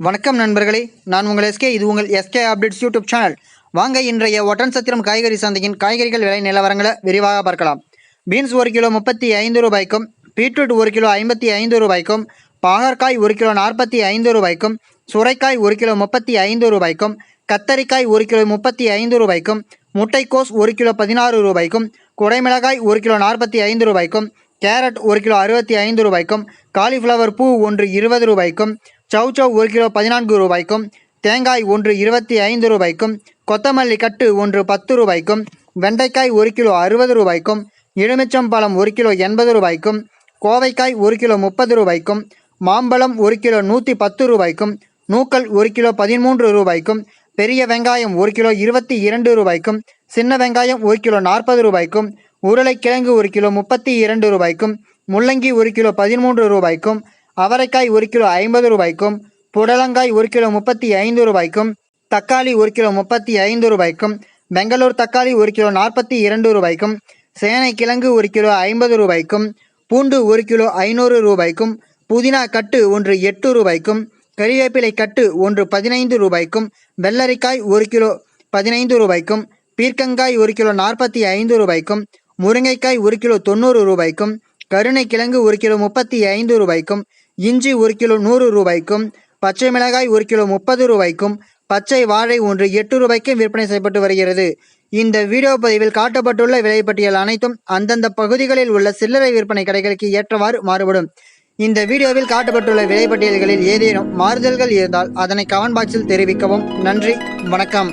வணக்கம் நண்பர்களே, நான் உங்கள் எஸ்கே. இது உங்கள் எஸ்கே அப்டேட்ஸ் யூடியூப் சேனல். வாங்க இன்றைய ஒட்டன்சத்திரம் காய்கறி சந்தையின் காய்கறிகள் விலை நிலவரங்களை விரிவாக பார்க்கலாம். பீன்ஸ் 1 கிலோ 35 ரூபாய்க்கும், பீட்ரூட் 1 கிலோ 55 ரூபாய்க்கும், பாகற்காய் 1 கிலோ 45 ரூபாய்க்கும், சுரைக்காய் 1 கிலோ 35 ரூபாய்க்கும், கத்தரிக்காய் 1 கிலோ 35 ரூபாய்க்கும், முட்டைக்கோஸ் 1 கிலோ 16 ரூபாய்க்கும், குடைமிளகாய் 1 கிலோ 45 ரூபாய்க்கும், கேரட் 1 கிலோ 65 ரூபாய்க்கும், காலிஃப்ளவர் பூ 1 20 ரூபாய்க்கும், சௌச்சவ் 1 கிலோ 14 ரூபாய்க்கும், தேங்காய் 1 25 ரூபாய்க்கும், கொத்தமல்லி கட்டு 1 10 ரூபாய்க்கும், வெண்டைக்காய் 1 கிலோ 60 ரூபாய்க்கும், எலுமிச்சம்பழம் 1 கிலோ 80 ரூபாய்க்கும், கோவைக்காய் 1 கிலோ 30 ரூபாய்க்கும், மாம்பழம் 1 கிலோ 110 ரூபாய்க்கும், நூக்கல் 1 கிலோ 13 ரூபாய்க்கும், பெரிய வெங்காயம் 1 கிலோ 22 ரூபாய்க்கும், சின்ன வெங்காயம் 1 கிலோ 40 ரூபாய்க்கும், உருளைக்கிழங்கு 1 கிலோ 32 ரூபாய்க்கும், முள்ளங்கி 1 கிலோ 13 ரூபாய்க்கும், அவரைக்காய் 1 கிலோ 50 ரூபாய்க்கும், புடலங்காய் 1 கிலோ 35 ரூபாய்க்கும், தக்காளி 1 கிலோ 35 ரூபாய்க்கும், பெங்களூர் தக்காளி 1 கிலோ 42 ரூபாய்க்கும், சேனைக்கிழங்கு 1 கிலோ 50 ரூபாய்க்கும், பூண்டு 1 கிலோ 500 ரூபாய்க்கும், புதினா கட்டு 1 8 ரூபாய்க்கும், கறிவேப்பிலை கட்டு 1 15 ரூபாய்க்கும், வெள்ளரிக்காய் 1 கிலோ 15 ரூபாய்க்கும், பீர்க்கங்காய் 1 கிலோ 45 ரூபாய்க்கும், முருங்கைக்காய் 1 கிலோ 90 ரூபாய்க்கும், கருணைக்கிழங்கு 1 கிலோ 35 ரூபாய்க்கும், இஞ்சி 1 கிலோ 100 ரூபாய்க்கும், பச்சை மிளகாய் 1 கிலோ 30 ரூபாய்க்கும், பச்சை வாழை 1 8 ரூபாய்க்கும் விற்பனை செய்யப்பட்டு வருகிறது. இந்த வீடியோ பதிவில் காட்டப்பட்டுள்ள விலைப்பட்டியல் அனைத்தும் அந்தந்த பகுதிகளில் உள்ள சில்லறை விற்பனை கடைகளுக்கு ஏற்றவாறு மாறுபடும். இந்த வீடியோவில் காட்டப்பட்டுள்ள விலைப்பட்டியல்களில் ஏதேனும் மாறுதல்கள் இருந்தால் அதனை கமெண்ட் பாக்ஸில் தெரிவிக்கவும். நன்றி, வணக்கம்.